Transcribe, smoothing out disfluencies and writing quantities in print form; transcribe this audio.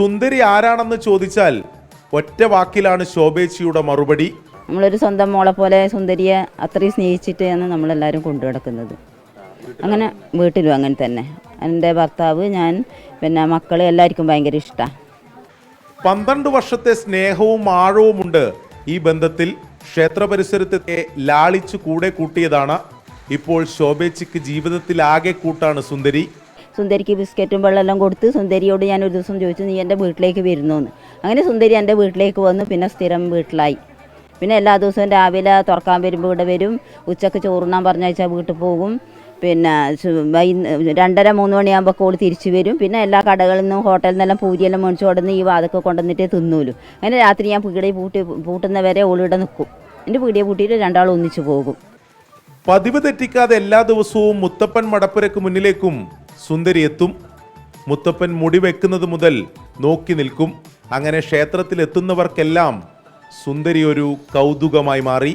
സുന്ദരി ആരാണെന്ന് ചോദിച്ചാൽ ഒറ്റ വാക്കിലാണ് ശോഭേച്ചിയുടെ മറുപടി. നമ്മളൊരു സ്വന്തം മോളെ പോലെ സുന്ദരിയെ അത്രയും സ്നേഹിച്ചിട്ടാണ് നമ്മളെല്ലാവരും കൊണ്ടു നടക്കുന്നത്. അങ്ങനെ വീട്ടിലും അങ്ങനെ തന്നെ. എൻ്റെ ഭർത്താവ്, ഞാൻ, പിന്നെ മക്കൾ എല്ലാവർക്കും ഭയങ്കര ഇഷ്ടമാണ്. 12 വർഷത്തെ സ്നേഹവും ആഴവുമുണ്ട് ഈ ബന്ധത്തിൽ. ക്ഷേത്ര പരിസരത്തെ ലാളിച്ചു കൂടെ കൂട്ടിയതാണ് ഇപ്പോൾ ശോഭേച്ചിക്ക് ജീവിതത്തിൽ ആകെ കൂട്ടാണ് സുന്ദരി. സുന്ദരിക്ക് ബിസ്ക്കറ്റും വെള്ളമെല്ലാം കൊടുത്ത് സുന്ദരിയോട് ഞാൻ ഒരു ദിവസം ചോദിച്ചു, നീ എൻ്റെ വീട്ടിലേക്ക് വരുന്നോന്ന്. അങ്ങനെ സുന്ദരി എൻ്റെ വീട്ടിലേക്ക് വന്നു. പിന്നെ സ്ഥിരം വീട്ടിലായി. പിന്നെ എല്ലാ ദിവസവും രാവിലെ തുറക്കാൻ വരുമ്പോൾ ഇവിടെ വരും. ഉച്ചക്ക് ചോറുണ്ണാൻ പറഞ്ഞയച്ചാൽ വീട്ടിൽ പോകും. പിന്നെ 2:30-3 മണിയാകുമ്പോൾ കോൾ തിരിച്ചു വരും. പിന്നെ എല്ലാ കടകളിൽ നിന്നും ഹോട്ടലിൽ നിന്നെല്ലാം പൂരിയെല്ലാം മേടിച്ച് കൊണ്ടുവന്ന് ഈ വാതൊക്കെ കൊണ്ടുവന്നിട്ടേ തിന്നൂലും. അങ്ങനെ രാത്രി ഞാൻ പീടിയെ പൂട്ടുന്നവരെ ഓളിവിടെ നിൽക്കും. എൻ്റെ പീടിയെ പൂട്ടിയിട്ട് രണ്ടാളും ഒന്നിച്ചു പോകും. പതിവ് തെറ്റിക്കാതെ എല്ലാ ദിവസവും മുത്തപ്പൻ മടപ്പുരക്ക് മുന്നിലേക്കും സുന്ദരി എത്തും. മുത്തപ്പൻ മുടി വെക്കുന്നത് മുതൽ നോക്കി നിൽക്കും. അങ്ങനെ ക്ഷേത്രത്തിൽ എത്തുന്നവർക്കെല്ലാം സുന്ദരി ഒരു കൗതുകമായി മാറി.